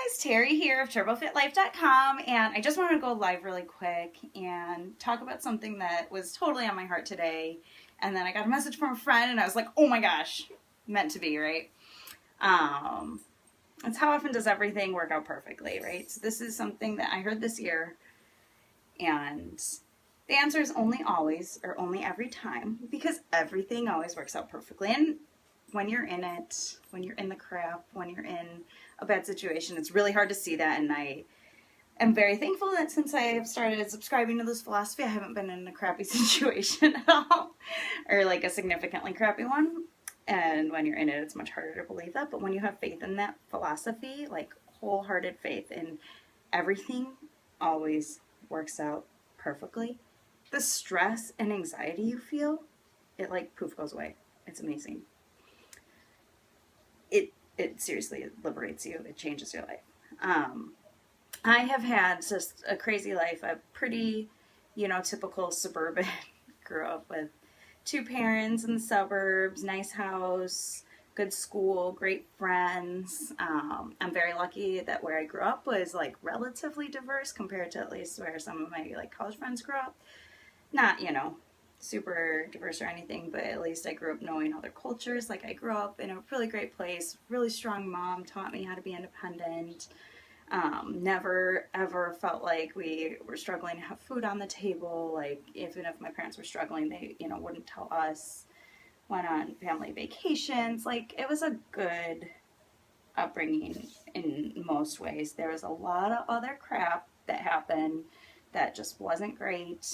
guys, Terry here of TurboFitLife.com, and I just wanted to go live really quick and talk about something that was totally on my heart today. And then I got a message from a friend, and I was like, "Oh my gosh, meant to be, right?" It's how often does everything work out perfectly, right? So this is something that I heard this year, and the answer is only always or only every time, because everything always works out perfectly. And when you're in it, when you're in the crap, when you're in a bad situation, it's really hard to see that. And I am very thankful that since I have started subscribing to this philosophy, I haven't been in a crappy situation at all, or like a significantly crappy one. And when you're in it, it's much harder to believe that. But when you have faith in that philosophy, like wholehearted faith in everything always works out perfectly, the stress and anxiety you feel, it like poof goes away. It's amazing. It seriously liberates you. It changes your life. I have had just a crazy life. A pretty, typical suburban. Grew up with two parents in the suburbs, nice house, good school, great friends. I'm very lucky that where I grew up was like relatively diverse compared to at least where some of my like college friends grew up. Not, super diverse or anything, but at least I grew up knowing other cultures. Like I grew up in a really great place, really strong mom, taught me how to be independent. Never ever felt like we were struggling to have food on the table. Like even if my parents were struggling, they, wouldn't tell us. Went on family vacations. Like it was a good upbringing in most ways. There was a lot of other crap that happened that just wasn't great,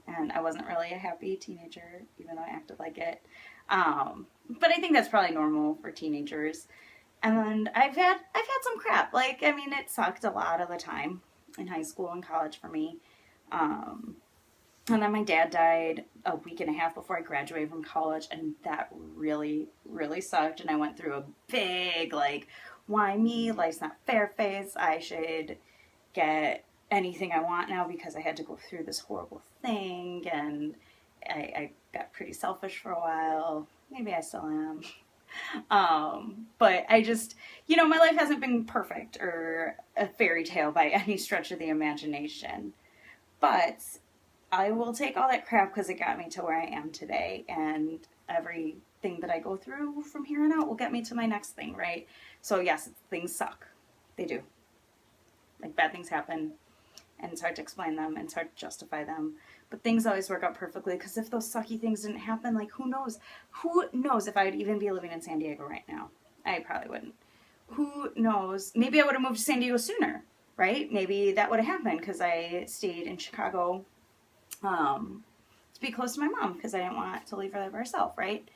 and I wasn't really a happy teenager, even though I acted like it. But I think that's probably normal for teenagers. And I've had some crap. Like, I mean, it sucked a lot of the time in high school and college for me. And then my dad died a week and a half before I graduated from college, and that really, really sucked. And I went through a big, like, why me? Life's not fair phase. I should get anything I want now because I had to go through this horrible thing. And I got pretty selfish for a while. Maybe I still am. But I just, my life hasn't been perfect or a fairy tale by any stretch of the imagination. But I will take all that crap because it got me to where I am today. And everything that I go through from here on out will get me to my next thing, right? So yes, things suck. They do. Like bad things happen. And it's hard to explain them and it's hard to justify them. But things always work out perfectly, because if those sucky things didn't happen, like who knows? Who knows if I would even be living in San Diego right now? I probably wouldn't. Who knows? Maybe I would have moved to San Diego sooner, right? Maybe that would have happened because I stayed in Chicago to be close to my mom because I didn't want to leave her there by herself, right?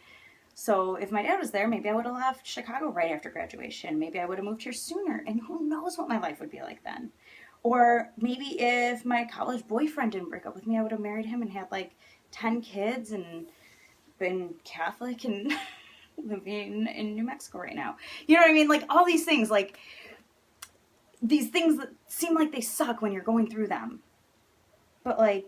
So if my dad was there, maybe I would have left Chicago right after graduation. Maybe I would have moved here sooner, and who knows what my life would be like then. Or maybe if my college boyfriend didn't break up with me, I would have married him and had like 10 kids and been Catholic and living in New Mexico right now. You know what I mean? Like all these things, like these things that seem like they suck when you're going through them. But like,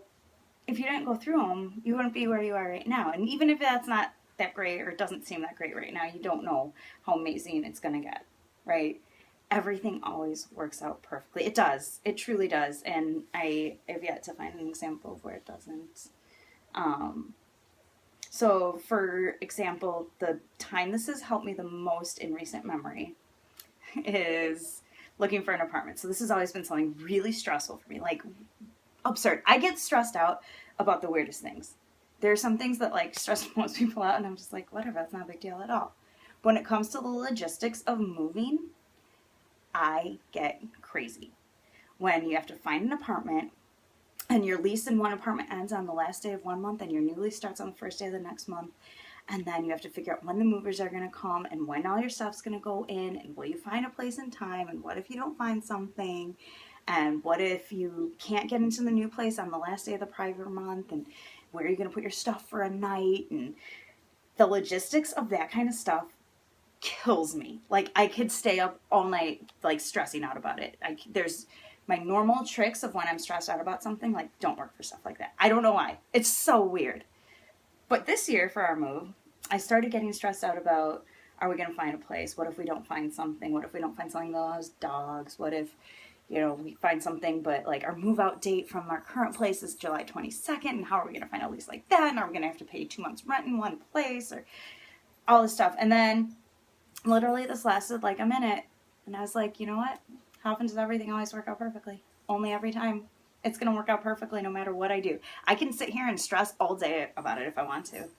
if you didn't go through them, you wouldn't be where you are right now. And even if that's not that great or it doesn't seem that great right now, you don't know how amazing it's going to get, right? Everything always works out perfectly. It does. It truly does. And I have yet to find an example of where it doesn't. So, for example, the time this has helped me the most in recent memory is looking for an apartment. So this has always been something really stressful for me. Like, absurd. I get stressed out about the weirdest things. There are some things that like stress most people out, and I'm just like, whatever, that's not a big deal at all. But when it comes to the logistics of moving, I get crazy. When you have to find an apartment and your lease in one apartment ends on the last day of one month and your new lease starts on the first day of the next month, and then you have to figure out when the movers are going to come and when all your stuff's going to go in, and will you find a place in time, and what if you don't find something, and what if you can't get into the new place on the last day of the prior month, and where are you going to put your stuff for a night? And the logistics of that kind of stuff kills me. Like I could stay up all night like stressing out about it. There's my normal tricks of when I'm stressed out about something like don't work for stuff like that. I don't know why. It's so weird. But this year for our move, I started getting stressed out about Are we going to find a place? What if we don't find something? What if we don't find something that allows dogs? What if, you know, we find something, but like our move out date from our current place is July 22nd, and how are we going to find a lease like that? And are we going to have to pay 2 months rent in one place, or all this stuff? And then literally this lasted like a minute, and I was like, you know what? How often does everything always work out perfectly? Only every time. It's going to work out perfectly no matter what I do. I can sit here and stress all day about it if I want to,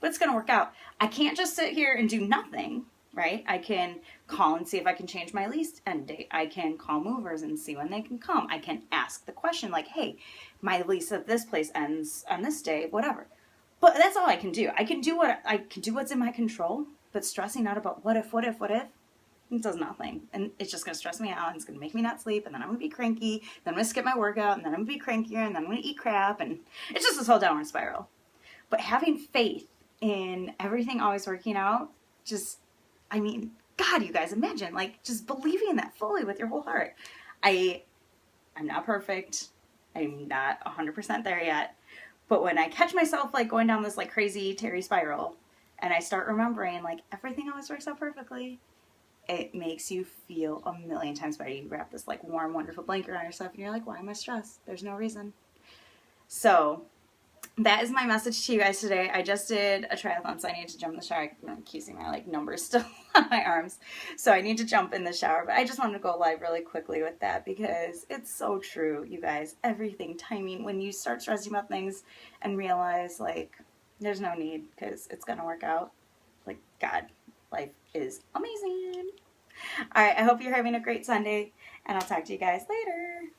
but it's going to work out. I can't just sit here and do nothing, right? I can call and see if I can change my lease end date. I can call movers and see when they can come. I can ask the question like, hey, my lease at this place ends on this day, whatever. But that's all I can do. I can do what's in my control, but stressing out about what if, it does nothing. And it's just going to stress me out, and it's going to make me not sleep, and then I'm going to be cranky, then I'm going to skip my workout, and then I'm going to be crankier, and then I'm going to eat crap, and it's just this whole downward spiral. But having faith in everything always working out, just, I mean, God, you guys, imagine, like, just believing in that fully with your whole heart. I'm not perfect. I'm not 100% there yet. But when I catch myself, like, going down this, like, crazy Terry spiral, and I start remembering, like, everything always works out perfectly, it makes you feel a million times better. You wrap this, like, warm, wonderful blanket around yourself, and you're like, why am I stressed? There's no reason. So that is my message to you guys today. I just did a triathlon, so I need to jump in the shower. I keep seeing my, like, numbers still on my arms, so I need to jump in the shower. But I just wanted to go live really quickly with that, because it's so true, you guys. Everything, timing, when you start stressing about things and realize, like, there's no need, because it's going to work out. Like, God, life is amazing. All right, I hope you're having a great Sunday, and I'll talk to you guys later.